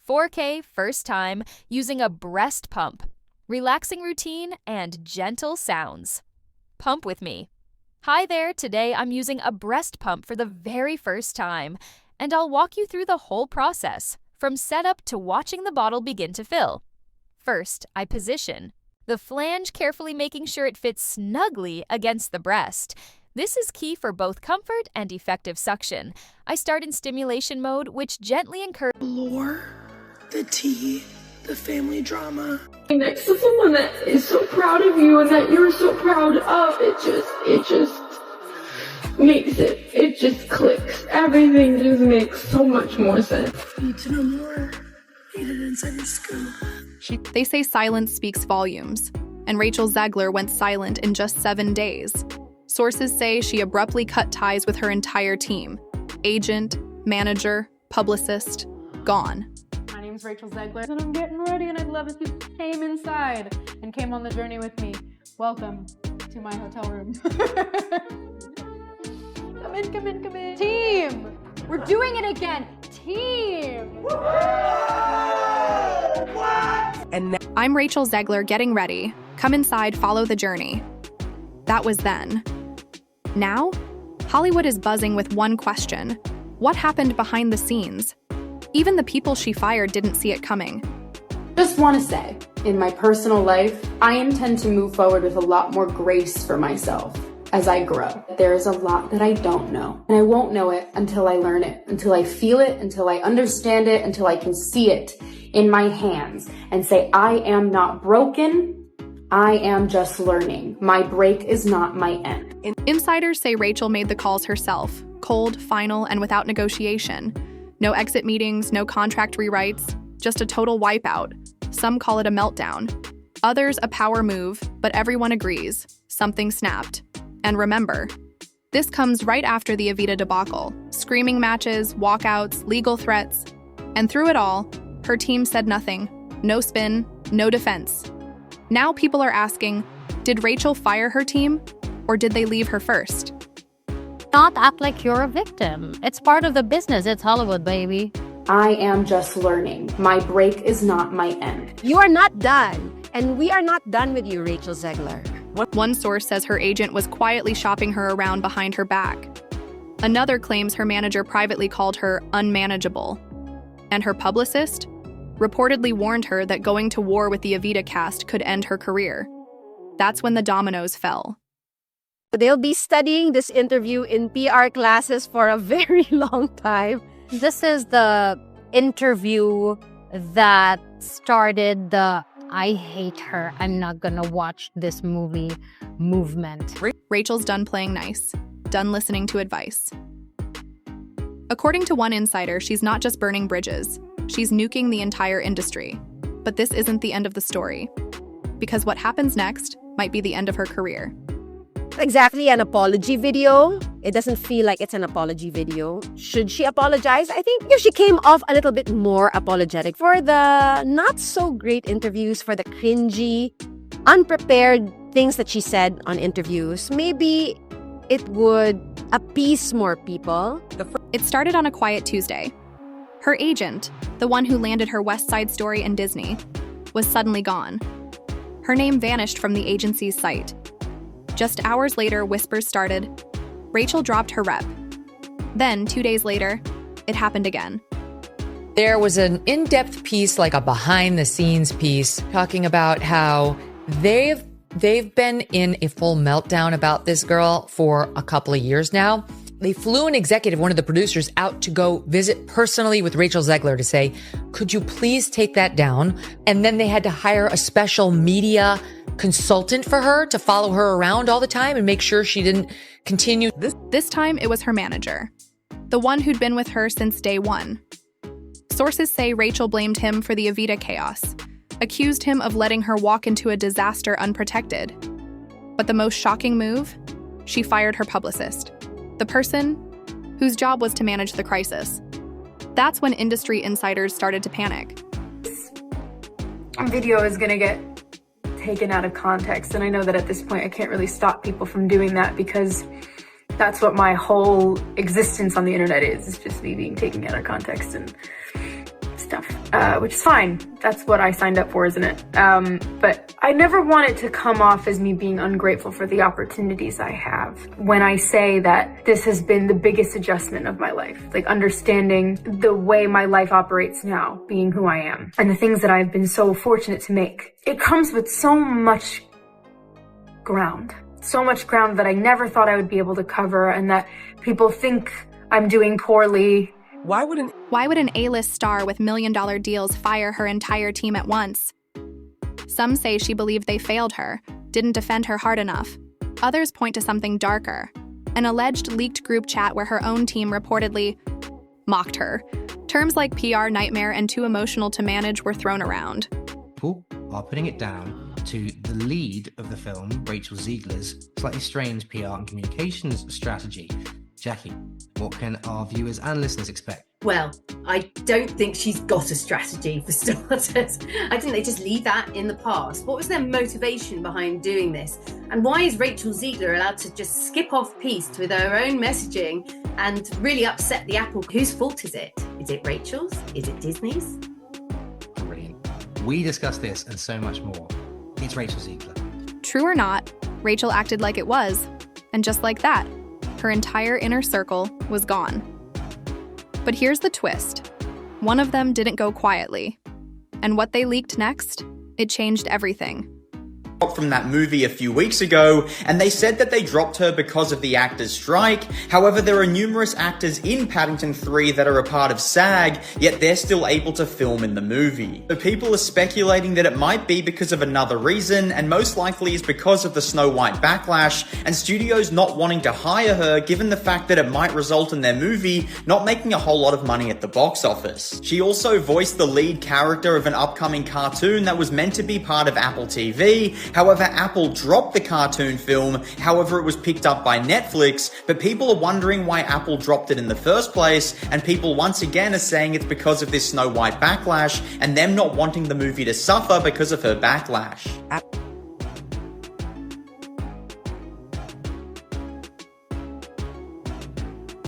4K first time using a breast pump, relaxing routine, and gentle sounds. Pump with me. Hi there, today I'm using a breast pump for the very first time, and I'll walk you through the whole process, from setup to watching the bottle begin to fill. First, I position the flange, carefully making sure it fits snugly against the breast. This is key for both comfort and effective suction. I start in stimulation mode, which gently encourages lore, the tea, the family drama. Next to someone that is so proud of you and that you're so proud of, it just makes it just clicks. Everything just makes so much more sense. Need to know more. Need an insider scoop. They say silence speaks volumes, and Rachel Zegler went silent in just 7 days. Sources say she abruptly cut ties with her entire team. Agent, manager, publicist, gone. My name's Rachel Zegler, and I'm getting ready, and I'd love if you came inside and came on the journey with me. Welcome to my hotel room. Come in. Team! We're doing it again. Team! I'm Rachel Zegler getting ready. Come inside, follow the journey. That was then. Now, Hollywood is buzzing with one question. What happened behind the scenes? Even the people she fired didn't see it coming. Just want to say, in my personal life, I intend to move forward with a lot more grace for myself as I grow. There is a lot that I don't know, and I won't know it until I learn it, until I feel it, until I understand it, until I can see it in my hands and say, I am not broken, I am just learning. My break is not my end. Insiders say Rachel made the calls herself, cold, final, and without negotiation. No exit meetings, no contract rewrites, just a total wipeout. Some call it a meltdown. Others a power move, but everyone agrees. Something snapped. And remember, this comes right after the Evita debacle. Screaming matches, walkouts, legal threats. And through it all, her team said nothing. No spin, no defense. Now people are asking, did Rachel fire her team? Or did they leave her first? Not act like you're a victim. It's part of the business. It's Hollywood, baby. I am just learning. My break is not my end. You are not done, and we are not done with you, Rachel Zegler. One source says her agent was quietly shopping her around behind her back. Another claims her manager privately called her unmanageable. And her publicist reportedly warned her that going to war with the Evita cast could end her career. That's when the dominoes fell. They'll be studying this interview in PR classes for a very long time. This is the interview that started the I hate her, I'm not gonna watch this movie movement. Rachel's done playing nice, done listening to advice. According to one insider, she's not just burning bridges, she's nuking the entire industry. But this isn't the end of the story, because what happens next might be the end of her career. Exactly, an apology video. It doesn't feel like it's an apology video. Should she apologize? I think if she came off a little bit more apologetic for the not so great interviews, for the cringy, unprepared things that she said on interviews, maybe it would appease more people. It started on a quiet Tuesday. Her agent, the one who landed her West Side Story in Disney, was suddenly gone. Her name vanished from the agency's site. Just hours later, whispers started. Rachel dropped her rep. Then, 2 days later, it happened again. There was an in-depth piece, like a behind-the-scenes piece, talking about how they've been in a full meltdown about this girl for a couple of years now. They flew an executive, one of the producers, out to go visit personally with Rachel Zegler to say, could you please take that down? And then they had to hire a special media consultant for her to follow her around all the time and make sure she didn't continue. This time it was her manager, the one who'd been with her since day one. Sources say Rachel blamed him for the Evita chaos, accused him of letting her walk into a disaster unprotected. But the most shocking move? She fired her publicist, the person whose job was to manage the crisis. That's when industry insiders started to panic. Video is gonna get taken out of context, and I know that at this point I can't really stop people from doing that because that's what my whole existence on the internet is just me being taken out of context and stuff, which is fine. That's what I signed up for, isn't it? But I never want it to come off as me being ungrateful for the opportunities I have when I say that this has been the biggest adjustment of my life. Like understanding the way my life operates now, being who I am, and the things that I've been so fortunate to make. It comes with so much ground that I never thought I would be able to cover, and that people think I'm doing poorly. Why would an A-list star with million-dollar deals fire her entire team at once? Some say she believed they failed her, didn't defend her hard enough. Others point to something darker, an alleged leaked group chat where her own team reportedly mocked her. Terms like PR nightmare and too emotional to manage were thrown around. People are putting it down to the lead of the film, Rachel Ziegler's slightly strange PR and communications strategy. Jackie, what can our viewers and listeners expect? Well, I don't think she's got a strategy for starters. I think they just leave that in the past. What was their motivation behind doing this? And why is Rachel Ziegler allowed to just skip off piste with her own messaging and really upset the apple? Whose fault is it? Is it Rachel's? Is it Disney's? Brilliant. We discuss this and so much more. It's Rachel Ziegler. True or not, Rachel acted like it was. And just like that, her entire inner circle was gone. But here's the twist. One of them didn't go quietly. And what they leaked next, it changed everything. From that movie a few weeks ago, and they said that they dropped her because of the actors' strike. However, there are numerous actors in Paddington 3 that are a part of SAG, yet they're still able to film in the movie. So people are speculating that it might be because of another reason, and most likely is because of the Snow White backlash, and studios not wanting to hire her given the fact that it might result in their movie not making a whole lot of money at the box office. She also voiced the lead character of an upcoming cartoon that was meant to be part of Apple TV. However, Apple dropped the cartoon film, however it was picked up by Netflix, but people are wondering why Apple dropped it in the first place, and people once again are saying it's because of this Snow White backlash, and them not wanting the movie to suffer because of her backlash.